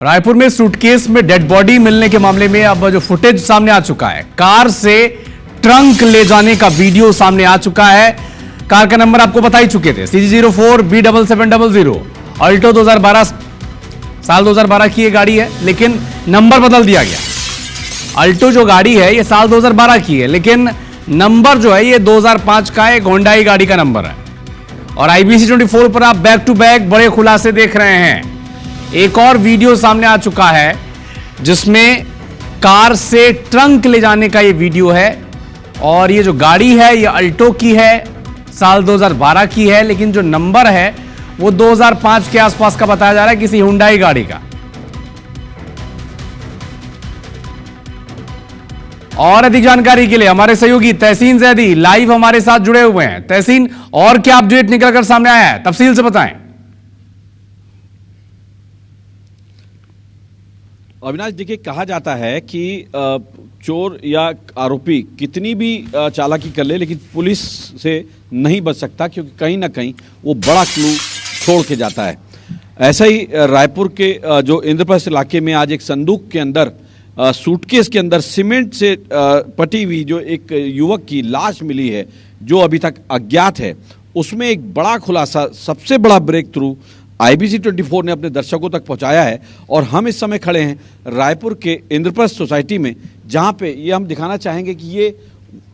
रायपुर में सूटकेस में dead body मिलने के मामले में अब जो फुटेज सामने आ चुका है, कार से ट्रंक ले जाने का वीडियो सामने आ चुका है। कार का नंबर आपको बता ही चुके थे, CG04B7700 अल्टो 2012 साल 2012 की ये गाड़ी है, लेकिन नंबर बदल दिया गया। अल्टो जो गाड़ी है ये साल 2012 की है, लेकिन नंबर जो है ये 2005 का एक होंडाई गाड़ी का नंबर है। और IBC 24 पर आप बैक टू बैक बड़े खुलासे देख रहे हैं। एक और वीडियो सामने आ चुका है जिसमें कार से ट्रंक ले जाने का ये वीडियो है। और ये जो गाड़ी है ये अल्टो की है, साल 2012 की है, लेकिन जो नंबर है वो 2005 के आसपास का बताया जा रहा है, किसी हुंडई गाड़ी का। और अधिक जानकारी के लिए हमारे सहयोगी तहसीन जैदी लाइव हमारे साथ जुड़े हुए हैं। तहसीन, और क्या अपडेट निकलकर सामने आया है, तफसील से बताएं। अविनाश, देखिए, कहा जाता है कि चोर या आरोपी कितनी भी चालाकी कर ले, लेकिन पुलिस से नहीं बच सकता, क्योंकि कहीं ना कहीं वो बड़ा क्लू छोड़ के जाता है। ऐसा ही रायपुर के जो इंद्रप्रस्थ इलाके में आज एक संदूक के अंदर, सूटकेस के अंदर सीमेंट से पटी हुई जो एक युवक की लाश मिली है, जो अभी तक अज्ञात है। उसमें एक बड़ा खुलासा, सबसे बड़ा ब्रेक थ्रू IBC 24 ने अपने दर्शकों तक पहुंचाया है। और हम इस समय खड़े हैं रायपुर के इंद्रप्रस्थ सोसाइटी में, जहां पे ये हम दिखाना चाहेंगे कि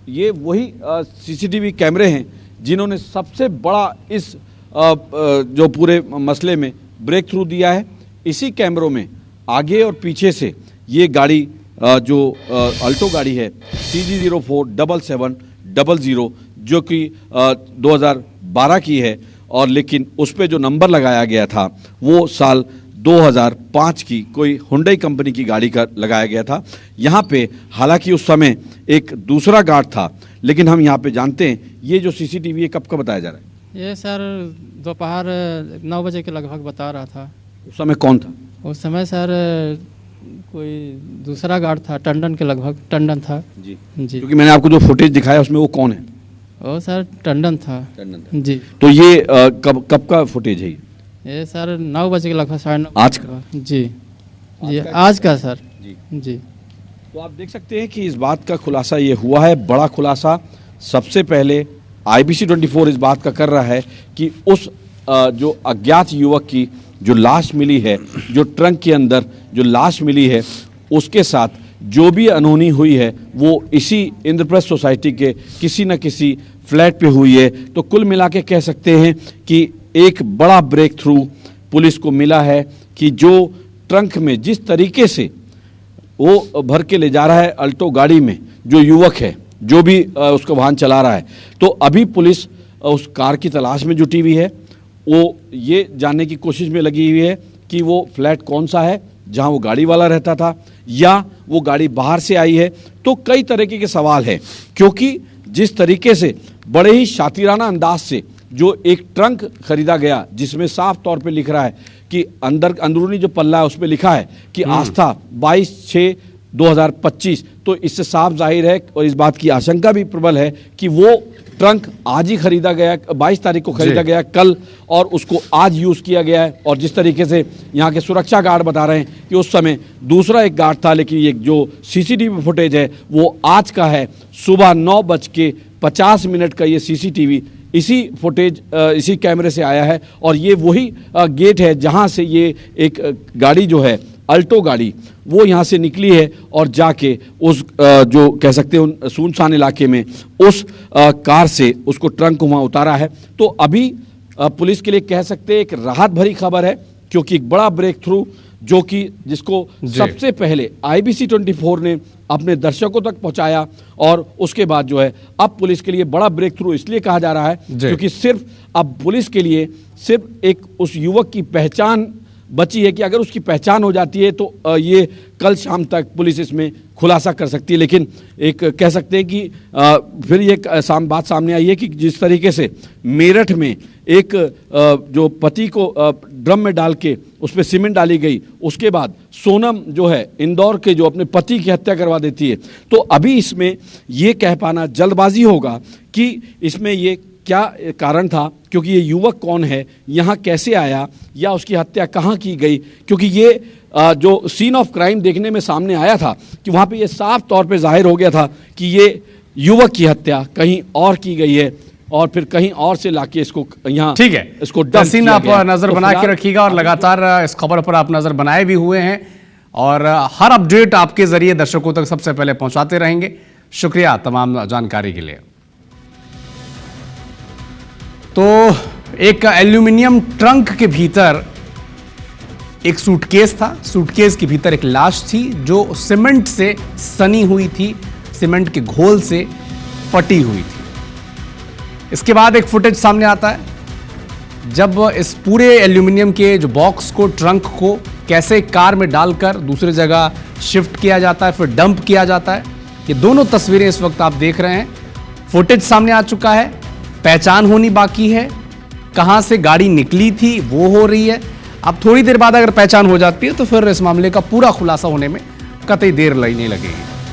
ये वही CCTV कैमरे हैं जिन्होंने सबसे बड़ा इस जो पूरे मसले में ब्रेक थ्रू दिया है। इसी कैमरों में आगे और पीछे से ये गाड़ी जो अल्टो गाड़ी है CG047700, जो कि 2012 की है, और लेकिन उस पे जो नंबर लगाया गया था वो साल 2005 की कोई हुंडई कंपनी की गाड़ी का लगाया गया था। यहाँ पे हालांकि उस समय एक दूसरा गार्ड था, लेकिन हम यहाँ पे जानते हैं ये जो CCTV है कब का बताया जा रहा है। ये सर दोपहर 9 बजे के लगभग बता रहा था। उस समय कौन था? उस समय सर कोई दूसरा गार्ड था, टंडन के लगभग, टंडन था जी। जी। क्योंकि मैंने आपको जो फुटेज दिखाया उसमें वो कौन है? वो सर टंडन था। जी। तो ये कब का फुटेज है? ये सर 9 बजे के लगभग, 9:30 आज का? जी जी, आज का सर जी। तो आप देख सकते हैं कि इस बात का खुलासा ये हुआ है, बड़ा खुलासा। सबसे पहले IBC 24 इस बात का कर रहा है कि उस जो अज्ञात युवक की जो लाश मिली है, जो ट्रंक के अंदर जो लाश मिली है, उसके साथ जो भी अनहोनी हुई है वो इसी इंद्रप्रस्थ सोसाइटी के किसी न किसी फ्लैट पे हुई है। तो कुल मिला के कह सकते हैं कि एक बड़ा ब्रेक थ्रू पुलिस को मिला है कि जो ट्रंक में जिस तरीके से वो भर के ले जा रहा है अल्टो गाड़ी में, जो युवक है, जो भी उसका वाहन चला रहा है, तो अभी पुलिस उस कार की तलाश में जुटी हुई है। वो ये जानने की कोशिश में लगी हुई है कि वो फ्लैट कौन सा है जहां वो गाड़ी वाला रहता था, या वो गाड़ी बाहर से आई है। तो कई तरीके के सवाल हैं, क्योंकि जिस तरीके से बड़े ही शातिराना अंदाज से जो एक ट्रंक खरीदा गया, जिसमें साफ तौर पे लिख रहा है कि अंदरूनी जो पल्ला है उसमें लिखा है कि आस्था 22/6/2025, तो इससे साफ जाहिर है और इस बात की आशंका भी प्रबल है कि वो ट्रंक आज ही खरीदा गया, 22 तारीख को खरीदा गया कल, और उसको आज यूज़ किया गया है। और जिस तरीके से यहाँ के सुरक्षा गार्ड बता रहे हैं कि उस समय दूसरा एक गार्ड था, लेकिन ये जो CCTV फुटेज है वो आज का है। सुबह 9:50 का ये CCTV इसी फुटेज इसी कैमरे से आया है। और ये वही गेट है जहाँ से ये एक गाड़ी जो है अल्टो गाड़ी, वो यहाँ से निकली है और जाके उस जो कह सकते हैं सुनसान इलाके में उस कार से उसको ट्रंक को वहाँ उतारा है। तो अभी पुलिस के लिए कह सकते हैं एक राहत भरी खबर है, क्योंकि एक बड़ा ब्रेक थ्रू जो कि जिसको सबसे पहले IBC 24 ने अपने दर्शकों तक पहुंचाया, और उसके बाद जो है अब पुलिस के लिए बड़ा ब्रेक थ्रू इसलिए कहा जा रहा है क्योंकि सिर्फ अब पुलिस के लिए सिर्फ एक उस युवक की पहचान बची है कि अगर उसकी पहचान हो जाती है तो ये कल शाम तक पुलिस इसमें खुलासा कर सकती है। लेकिन एक कह सकते हैं कि फिर ये बात सामने आई है कि जिस तरीके से मेरठ में एक जो पति को ड्रम में डाल के उस पर सीमेंट डाली गई, उसके बाद सोनम जो है इंदौर के जो अपने पति की हत्या करवा देती है, तो अभी इसमें ये कह पाना जल्दबाजी होगा कि इसमें ये क्या कारण था, क्योंकि ये युवक कौन है, यहाँ कैसे आया, या उसकी हत्या कहाँ की गई, क्योंकि ये जो सीन ऑफ क्राइम देखने में सामने आया था कि वहाँ पे ये साफ तौर पे जाहिर हो गया था कि ये युवक की हत्या कहीं और की गई है और फिर कहीं और से लाके इसको यहाँ ठीक है, इसको तहसीन आप नजर बना के रखिएगा और लगातार इस खबर पर आप नजर बनाए भी हुए हैं और हर अपडेट आपके जरिए दर्शकों तक सबसे पहले पहुंचाते रहेंगे। शुक्रिया तमाम जानकारी के लिए। तो एक एल्यूमिनियम ट्रंक के भीतर एक सूटकेस था, सूटकेस के भीतर एक लाश थी जो सीमेंट से सनी हुई थी, सीमेंट के घोल से पटी हुई थी। इसके बाद एक फुटेज सामने आता है जब इस पूरे एल्यूमिनियम के जो बॉक्स को, ट्रंक को कैसे कार में डालकर दूसरी जगह शिफ्ट किया जाता है, फिर डंप किया जाता है। ये दोनों तस्वीरें इस वक्त आप देख रहे हैं। फुटेज सामने आ चुका है, पहचान होनी बाकी है, कहां से गाड़ी निकली थी वो हो रही है। अब थोड़ी देर बाद अगर पहचान हो जाती है तो फिर इस मामले का पूरा खुलासा होने में कतई देर नहीं लगेगी।